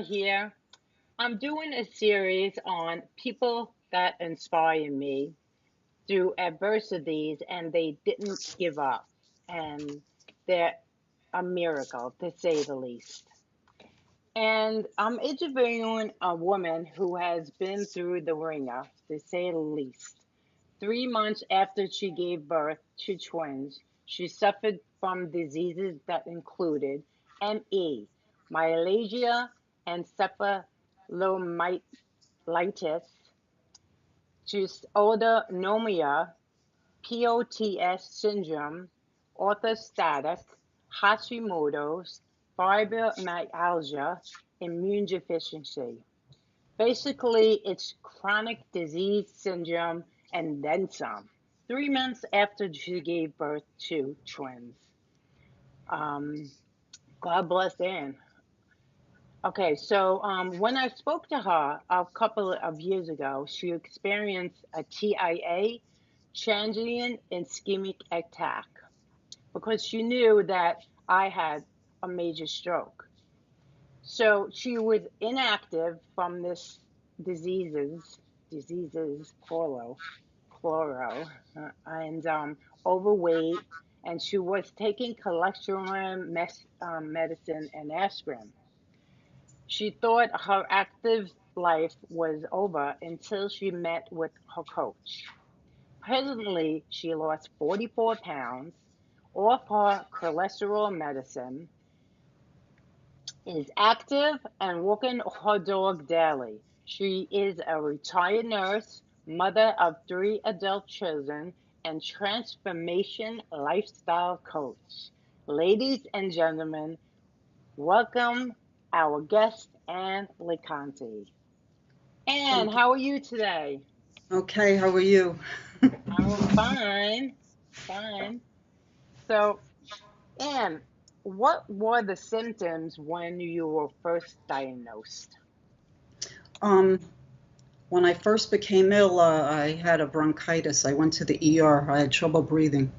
here. I'm doing a series on people that inspire me through adversities and they didn't give up. And they're a miracle, to say the least. And I'm interviewing a woman who has been through the ringer, to say the least. 3 months after she gave birth to twins, she suffered from diseases that included ME, myalgia, encephalomyelitis, dysautonomia, POTS syndrome, orthostatic, Hashimoto's, fibromyalgia, immune deficiency. Basically, it's chronic disease syndrome and then some. 3 months after she gave birth to twins. Um, God bless Anne. Okay, so when I spoke to her a couple of years ago, she experienced a TIA, transient ischemic attack, because she knew that I had a major stroke. So she was inactive from this diseases, and overweight, and she was taking cholesterol medicine and aspirin. She thought her active life was over until she met with her coach. Presently, she lost 44 pounds off her cholesterol medicine, is active and walking her dog daily. She is a retired nurse, mother of three adult children, and transformation lifestyle coach. Ladies and gentlemen, welcome our guest, Anne LeConte. Anne, Thank you. how are you today? Okay, how are you? I'm fine, fine. So, Anne, what were the symptoms when you were first diagnosed? Um, when I first became ill, I had a bronchitis. I went to the ER. I had trouble breathing,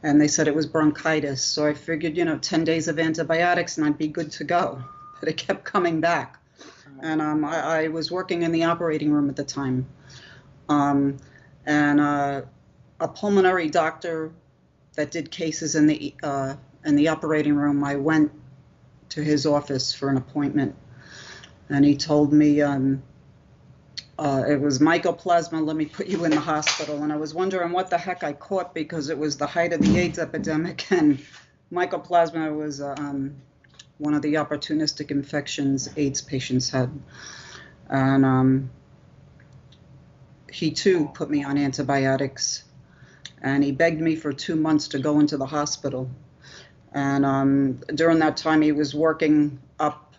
and they said it was bronchitis. So I figured, 10 days of antibiotics and I'd be good to go. But it kept coming back. And I was working in the operating room at the time. Um, and a pulmonary doctor that did cases in the operating room, I went to his office for an appointment. And he told me it was mycoplasma, let me put you in the hospital. And I was wondering what the heck I caught, because it was the height of the AIDS epidemic, and mycoplasma was one of the opportunistic infections AIDS patients had. And he too put me on antibiotics, and he begged me for 2 months to go into the hospital. And during that time, he was working up.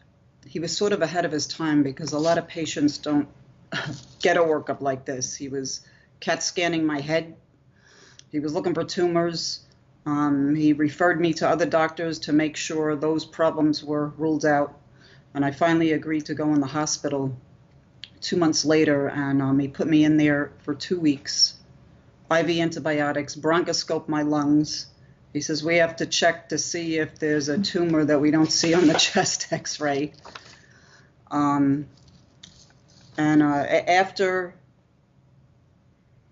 He was sort of ahead of his time, because a lot of patients don't get a workup like this. He was CAT scanning my head. He was looking for tumors. He referred me to other doctors to make sure those problems were ruled out. And I finally agreed to go in the hospital 2 months later, and he put me in there for 2 weeks. IV antibiotics, bronchoscope my lungs. He says, we have to check to see if there's a tumor that we don't see on the chest x-ray. After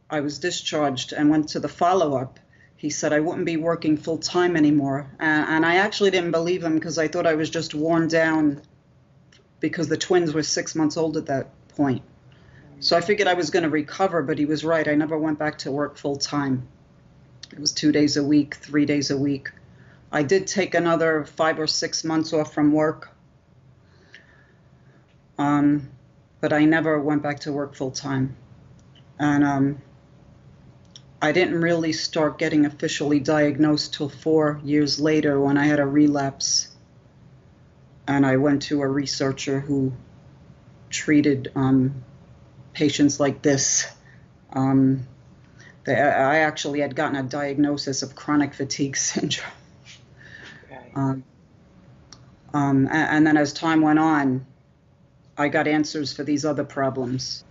I was discharged and went to the follow-up, he said I wouldn't be working full-time anymore. And I actually didn't believe him, because I thought I was just worn down, because the twins were 6 months old at that point. So I figured I was going to recover, but he was right. I never went back to work full-time. It was 2 days a week, 3 days a week. I did take another 5 or 6 months off from work. But I never went back to work full-time. And I didn't really start getting officially diagnosed till 4 years later, when I had a relapse. And I went to a researcher who treated patients like this. I actually had gotten a diagnosis of chronic fatigue syndrome. Okay. And then as time went on, I got answers for these other problems.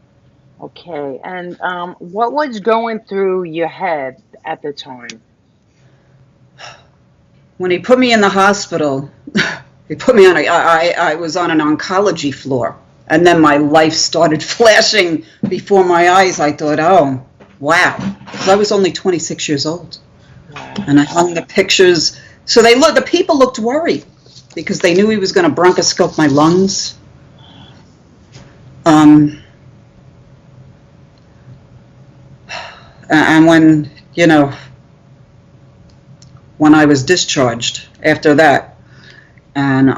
Okay, and what was going through your head at the time? When he put me in the hospital, They put me on I was on an oncology floor. And then my life started flashing before my eyes. I thought, oh, wow. Because I was only 26 years old. Wow. And I hung the pictures. So the people looked worried because they knew he was going to bronchoscope my lungs. And when, when I was discharged after that, and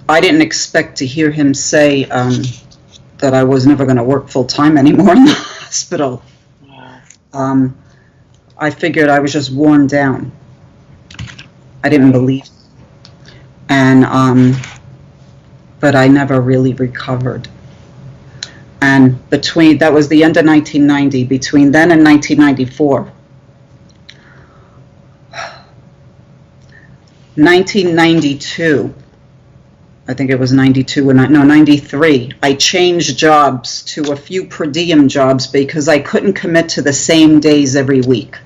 I didn't expect to hear him say that I was never going to work full-time anymore in the hospital. Wow. I figured I was just worn down. I didn't believe. And, but I never really recovered. And that was the end of 1990, between then and 1994. 1992, I think it was 93, I changed jobs to a few per diem jobs because I couldn't commit to the same days every week.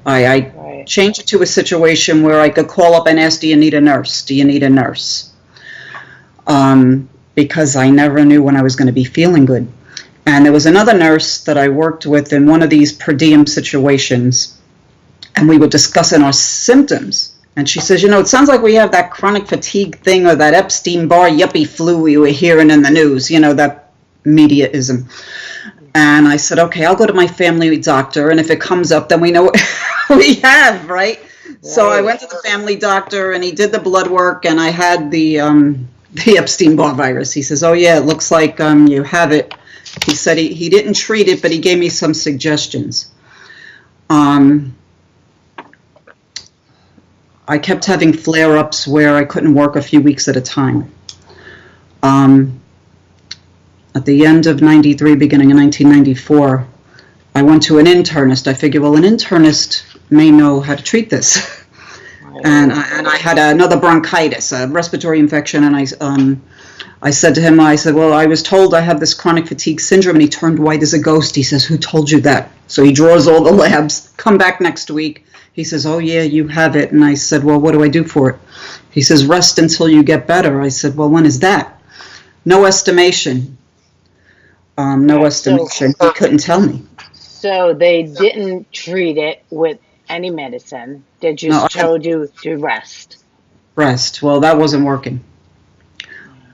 I changed it to a situation where I could call up and ask, do you need a nurse? Do you need a nurse? Because I never knew when I was going to be feeling good. And there was another nurse that I worked with in one of these per diem situations, and we were discussing our symptoms. And she says, it sounds like we have that chronic fatigue thing or that Epstein-Barr yuppie flu we were hearing in the news, that mediaism. And I said, okay, I'll go to my family doctor, and if it comes up, then we know what we have, right? So I went to the family doctor, and he did the blood work, and I had the Epstein-Barr virus. He says, oh, yeah, it looks like you have it. He said he didn't treat it, but he gave me some suggestions. I kept having flare-ups where I couldn't work a few weeks at a time. At the end of 93, beginning of 1994, I went to an internist. I figured, well, an internist may know how to treat this. And I had another bronchitis, a respiratory infection, and I said to him, well, I was told I have this chronic fatigue syndrome, and he turned white as a ghost. He says, who told you that? So he draws all the labs, come back next week. He says, oh, yeah, you have it. And I said, well, what do I do for it? He says, rest until you get better. I said, well, when is that? No estimation. No estimation. He couldn't tell me. So they didn't treat it with any medicine. They just told you to rest. Rest. Well, that wasn't working.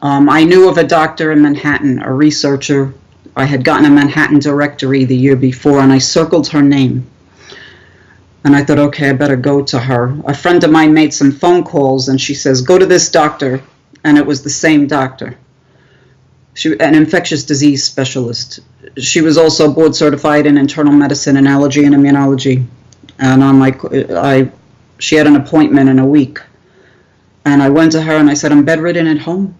I knew of a doctor in Manhattan, a researcher. I had gotten a Manhattan directory the year before, and I circled her name. And I thought, okay, I better go to her. A friend of mine made some phone calls, and she says, go to this doctor. And it was the same doctor. An infectious disease specialist. She was also board certified in internal medicine and allergy and immunology. And I'm like, she had an appointment in a week. And I went to her and I said, I'm bedridden at home.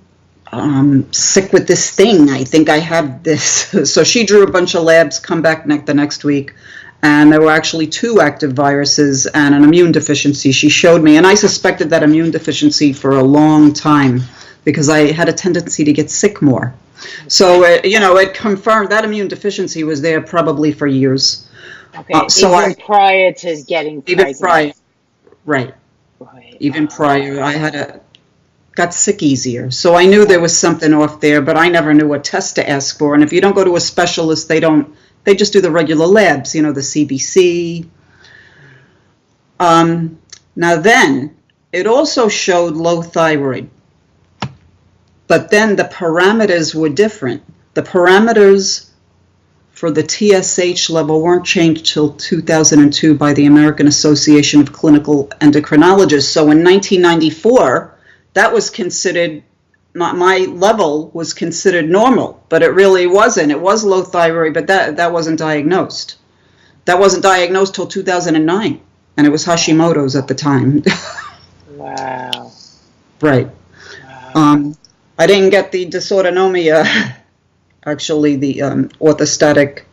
I'm sick with this thing. I think I have this. So she drew a bunch of labs, come back the next week. And there were actually 2 active viruses and an immune deficiency. She showed me, and I suspected that immune deficiency for a long time because I had a tendency to get sick more. So, it confirmed that immune deficiency was there probably for years. Okay, even prior to getting pregnant. Even prior, right. Even prior, I got sick easier. So I knew there was something off there, but I never knew what test to ask for. And if you don't go to a specialist, they just do the regular labs, the CBC. Now then, it also showed low thyroid. But then the parameters were different. The parameters for the TSH level weren't changed till 2002 by the American Association of Clinical Endocrinologists. So in 1994, that was considered, my level was considered normal, but it really wasn't. It was low thyroid, but that wasn't diagnosed. That wasn't diagnosed till 2009, and it was Hashimoto's at the time. Wow. Right. Wow. I didn't get the dysautonomia, actually the orthostatic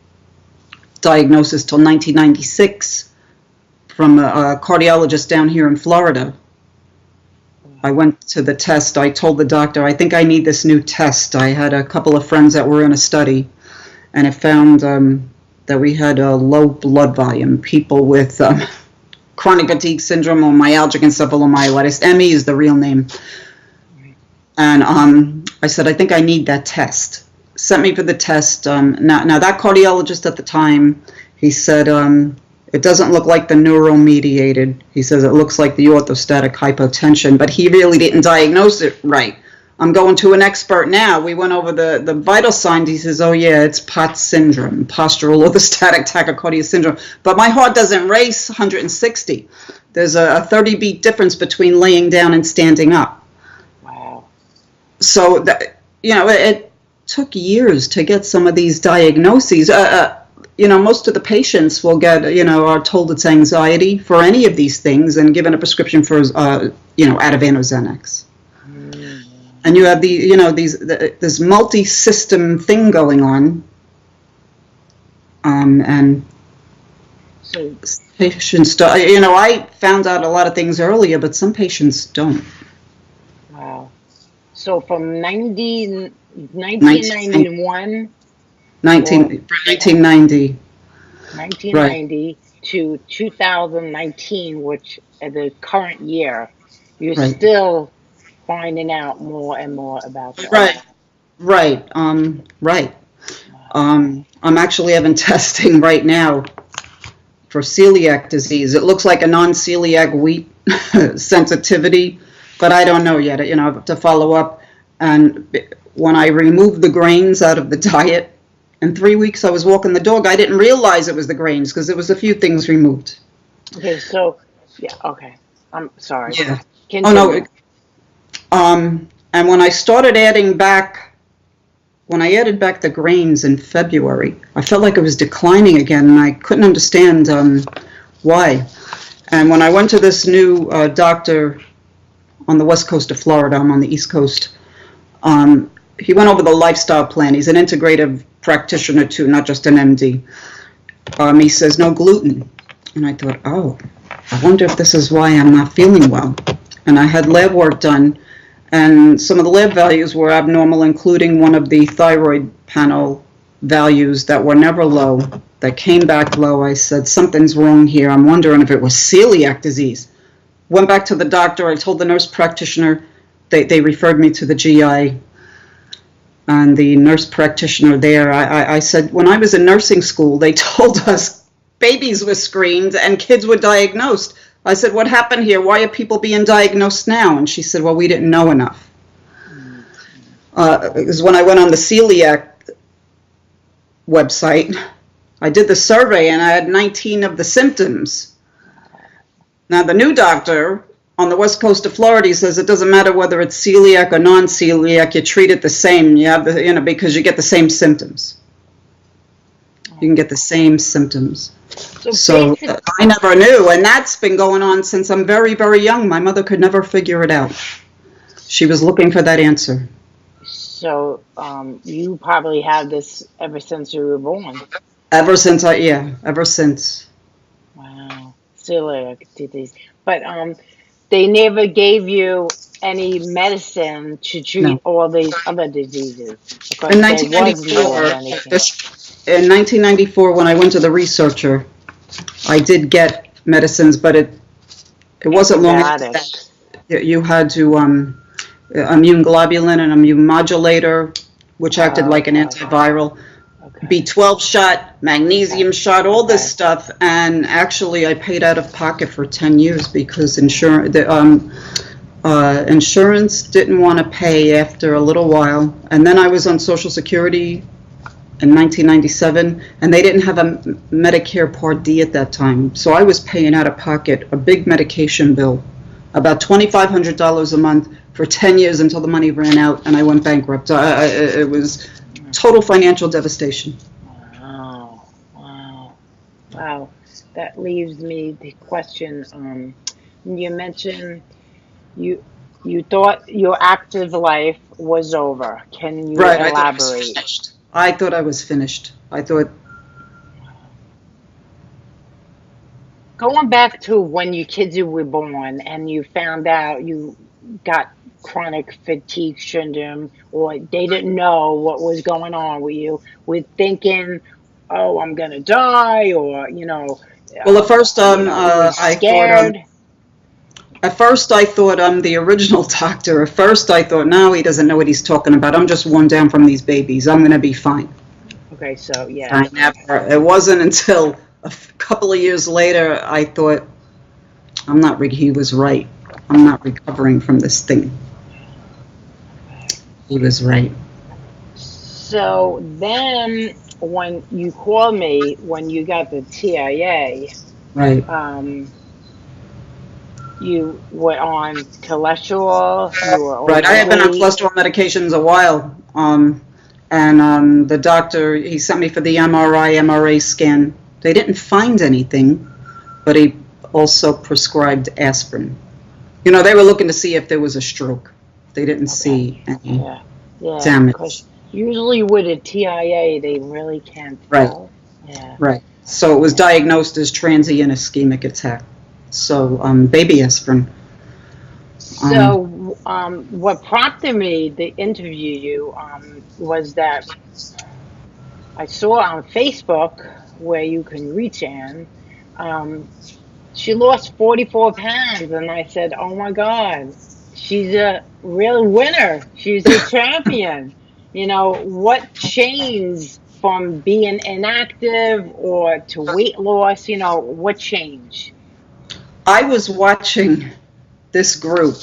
diagnosis till 1996 from a cardiologist down here in Florida. I went to the test. I told the doctor, I think I need this new test. I had a couple of friends that were in a study, and it found that we had a low blood volume. People with chronic fatigue syndrome or myalgic encephalomyelitis. ME is the real name. And I said, I think I need that test. Sent me for the test. Now that cardiologist at the time, he said, it doesn't look like the neuromediated. He says it looks like the orthostatic hypotension, but he really didn't diagnose it right. I'm going to an expert now. We went over the vital signs. He says, oh yeah, it's POTS syndrome, postural orthostatic tachycardia syndrome. But my heart doesn't race 160. There's a 30 beat difference between laying down and standing up. Wow. So, it took years to get some of these diagnoses. Most of the patients will get, are told it's anxiety for any of these things and given a prescription for, Ativan or Xanax. And you have this multi-system thing going on, and So, patients don't. I found out a lot of things earlier, but some patients don't. wow. So from 1991, 1990. 1990 to 2019, which is the current year, you're Right. still finding out more and more about that. Right. I'm actually having testing right now for celiac disease. It looks like a non-celiac wheat sensitivity, but I don't know yet. I have to follow up. And when I removed the grains out of the diet, in 3 weeks I was walking the dog. I didn't realize it was the grains because there was a few things removed. Okay, so, yeah, okay. I'm sorry. Yeah. Continue. Oh no. And when I started added back the grains in February, I felt like it was declining again, and I couldn't understand why. And when I went to this new doctor on the west coast of Florida, I'm on the east coast, he went over the lifestyle plan. He's an integrative practitioner too, not just an MD. He says no gluten. And I thought, oh, I wonder if this is why I'm not feeling well. And I had lab work done, and some of the lab values were abnormal, including one of the thyroid panel values that were never low, that came back low. I said, something's wrong here. I'm wondering if it was celiac disease. Went back to the doctor. I told the nurse practitioner. They referred me to the GI. And the nurse practitioner there, I said, when I was in nursing school, they told us babies were screened and kids were diagnosed. I said, what happened here? Why are people being diagnosed now? And she said, well, we didn't know enough. Because when I went on the celiac website, I did the survey and I had 19 of the symptoms. Now, the new doctor on the west coast of Florida, he says it doesn't matter whether it's celiac or non-celiac, you treat it the same. You have because you get the same symptoms. You can get the same symptoms. So I never knew, and that's been going on since I'm very, very young. My mother could never figure it out. She was looking for that answer. So you probably have this ever since you were born. Ever since. Wow, celiac disease. But they never gave you any medicine to treat all these other diseases. In 1994, when I went to the researcher, I did get medicines, but it wasn't long after that. You had to immune globulin, an immune modulator, which acted like an antiviral, B12 shot, magnesium shot, all this stuff. And actually, I paid out of pocket for 10 years because insurance didn't want to pay after a little while. And then I was on Social Security in 1997, and they didn't have a Medicare Part D at that time. So I was paying out of pocket a big medication bill, about $2,500 a month for 10 years until the money ran out and I went bankrupt. It was total financial devastation. Wow. That leaves me the question. You mentioned you thought your active life was over. Can you elaborate? I thought I was finished. Going back to when your kids were born and you found out you got chronic fatigue syndrome, or they didn't know what was going on with you, with thinking, oh, I'm going to die, or, Well, at first, I scared. At first, I thought I'm the original doctor. At first, I thought, no, he doesn't know what he's talking about. I'm just worn down from these babies. I'm going to be fine. Okay, so yeah. I never. It wasn't until a couple of years later I thought, he was right. I'm not recovering from this thing. He was right. So then, when you called me when you got the TIA, Right. You were on cholesterol. You were Right. I had been on overweight. cholesterol medications a while. And the doctor, he sent me for the MRA scan. They didn't find anything, but he also prescribed aspirin. You know, they were looking to see if there was a stroke. They didn't see any damage. Because usually with a TIA, they really can't tell. Yeah. Right. So it was diagnosed as transient ischemic attack. So baby aspirin. So what prompted me to interview you was that I saw on Facebook where you can reach Anne. She lost 44 pounds, and I said, "Oh my God, she's a real winner. She's a champion." You know, what changed from being inactive or to weight loss? You know, what changed? I was watching this group,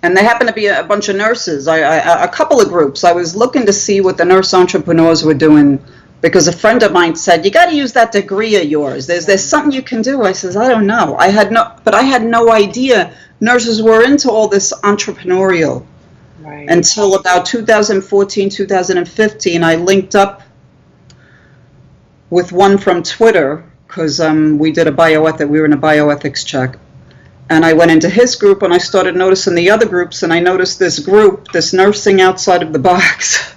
and they happened to be a bunch of nurses. A couple of groups. I was looking to see what the nurse entrepreneurs were doing, because a friend of mine said, "You got to use that degree of yours. There's something you can do." I says, "I don't know. I had no idea nurses were into all this entrepreneurial." Right. Until about 2014, 2015, I linked up with one from Twitter, because we did we were in a bioethics check. And I went into his group, and I started noticing the other groups, and I noticed this group, this nursing outside of the box.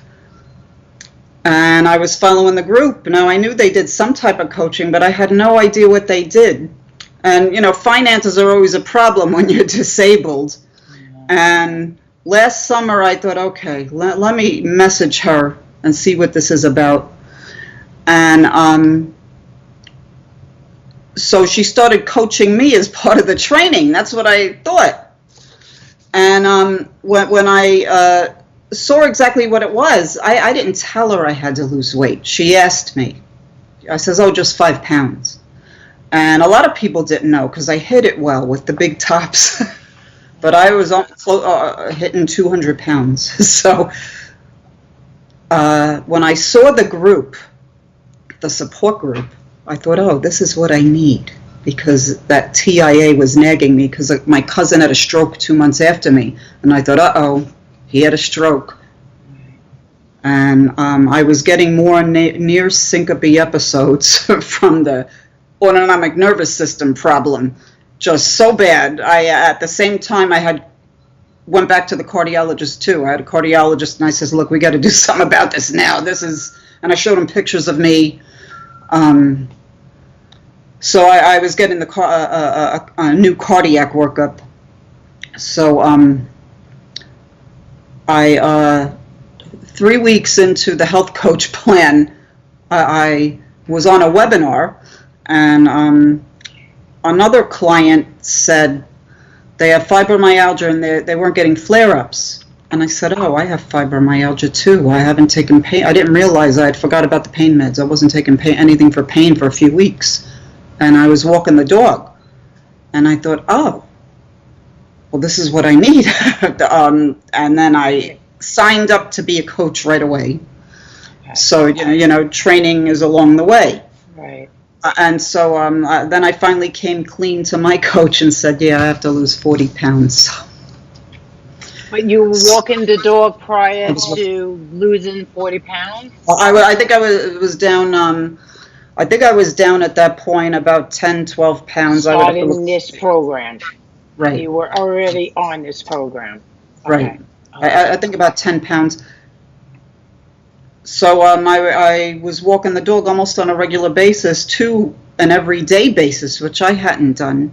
And I was following the group. Now, I knew they did some type of coaching, but I had no idea what they did. And, you know, finances are always a problem when you're disabled. And last summer, I thought, okay, let me message her and see what this is about. And so she started coaching me as part of the training. That's what I thought. And when I saw exactly what it was, I didn't tell her I had to lose weight. She asked me. I says, "Oh, just 5 pounds." And a lot of people didn't know, because I hid it well with the big tops. But I was hitting 200 pounds. So when I saw the group, the support group, I thought, oh, this is what I need, because that TIA was nagging me, because my cousin had a stroke 2 months after me. And I thought, uh-oh, he had a stroke. And I was getting more near syncope episodes from the autonomic nervous system problem, just so bad. At the same time, went back to the cardiologist too. I had a cardiologist, and I says, "Look, we got to do something about this now. And I showed him pictures of me. So I was getting a new cardiac workup. So 3 weeks into the health coach plan, I was on a webinar, and another client said they have fibromyalgia and they weren't getting flare-ups. And I said, "Oh, I have fibromyalgia too. I haven't taken pain." I didn't realize I had forgot about the pain meds. I wasn't taking anything for pain for a few weeks. And I was walking the dog. And I thought, oh, well, this is what I need. And then I signed up to be a coach right away. So, you know, training is along the way. Right. And so then I finally came clean to my coach and said, yeah, I have to lose 40 pounds. But you were walking the dog prior to losing 40 pounds? I think I was down, I think I was down at that point about 10, 12 pounds. Starting this program. Right. You were already on this program. Okay. Right. Okay. I think about 10 pounds. So I was walking the dog almost on a regular basis to an everyday basis, which I hadn't done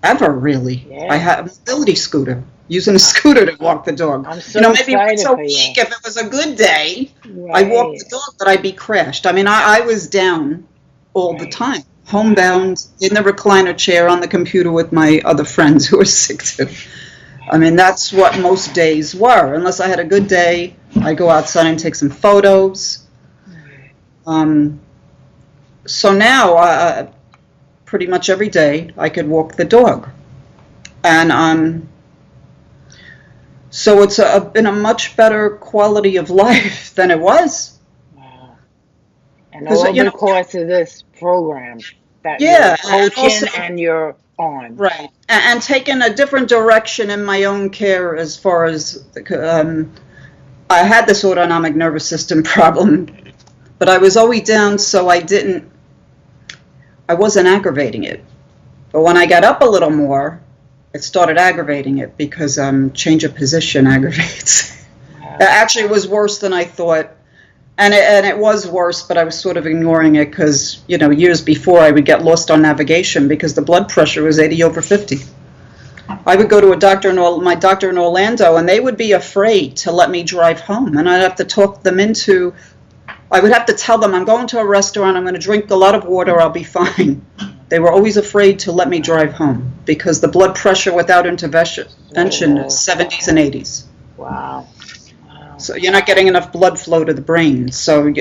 ever, really. Yeah. I had a mobility scooter, using a scooter to walk the dog. I'm so maybe once a week, if it was a good day, right. I walked the dog, but I'd be crashed. I mean, I was down all the time. homebound, in the recliner chair on the computer with my other friends who were sick too. I mean, that's what most days were. Unless I had a good day, I go outside and take some photos. So now, pretty much every day, I could walk the dog. And so it's been a much better quality of life than it was. Wow. And all because of this program that yeah, you're coaching and you're on. Right. And taking a different direction in my own care as far as, I had this autonomic nervous system problem, but I was always down, so I wasn't aggravating it. But when I got up a little more, it started aggravating it because change of position aggravates. Wow. It actually was worse than I thought. And it was worse, but I was sort of ignoring it because, years before I would get lost on navigation because the blood pressure was 80/50. I would go to my doctor in Orlando, and they would be afraid to let me drive home. And I'd have to talk them I would have to tell them, I'm going to a restaurant, I'm going to drink a lot of water, I'll be fine. They were always afraid to let me drive home because the blood pressure without intervention is 70s and 80s. Wow. So you're not getting enough blood flow to the brain. So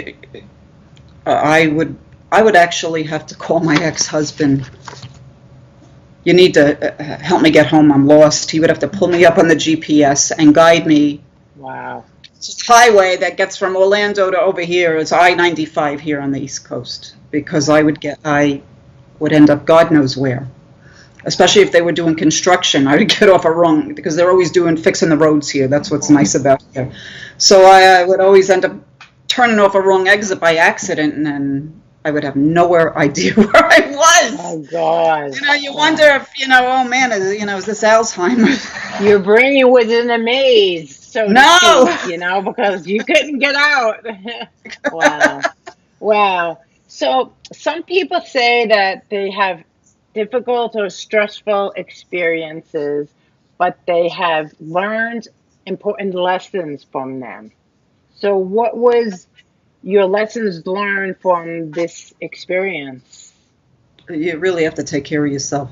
I would actually have to call my ex-husband. You need to help me get home. I'm lost. He would have to pull me up on the GPS and guide me. Wow. It's a highway that gets from Orlando to over here. It's I-95 here on the East Coast because I would end up God knows where. Especially if they were doing construction, I would get off a rung because they're always fixing the roads here. That's what's nice about here. So I would always end up turning off a wrong exit by accident, and then I would have nowhere idea where I was. Oh, God. You wonder if, oh, man, is this Alzheimer's? Your brain was in a maze, so to speak, because you couldn't get out. Wow. Wow. So some people say that they have difficult or stressful experiences, but they have learned important lessons from them. So what was your lessons learned from this experience? You really have to take care of yourself.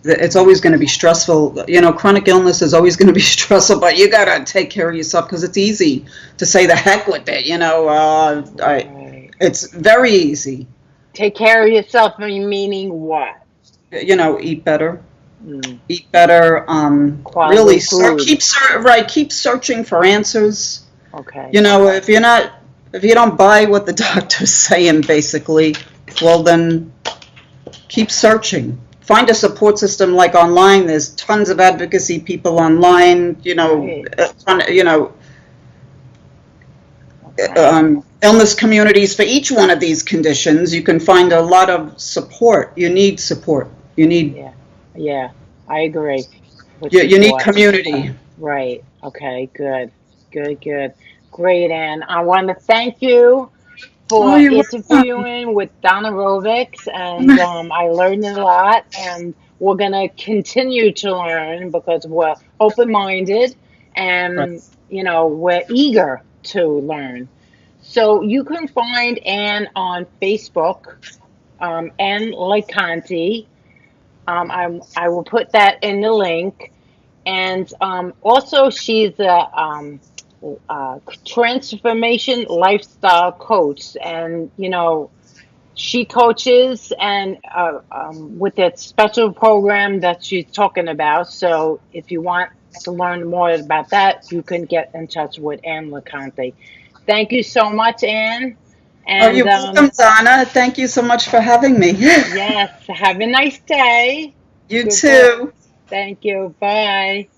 It's always going to be stressful. Chronic illness is always going to be stressful, but you got to take care of yourself because it's easy to say the heck with it. It's very easy. Take care of yourself, meaning what? Eat better. Eat better. Really keep searching for answers. Okay. If you don't buy what the doctor's saying, basically, well then keep searching. Find a support system like online. There's tons of advocacy people online. Illness communities for each one of these conditions. You can find a lot of support. You need support. You need. Yeah, I agree. You need community. Right. Okay. Good. Great, Ann. I want to thank you for interviewing with Donna I, and I learned a lot, and we're going to continue to learn because we're open-minded and, we're eager to learn. So you can find Ann on Facebook, Ann Iemmiti. I will put that in the link. And also she's a transformation lifestyle coach, and she coaches and with that special program that she's talking about. So if you want to learn more about that, you can get in touch with Ann Iemmiti. Thank you so much, Ann. And, you're welcome, Donna. Thank you so much for having me. Yes. Have a nice day. You too. Thank you. Bye.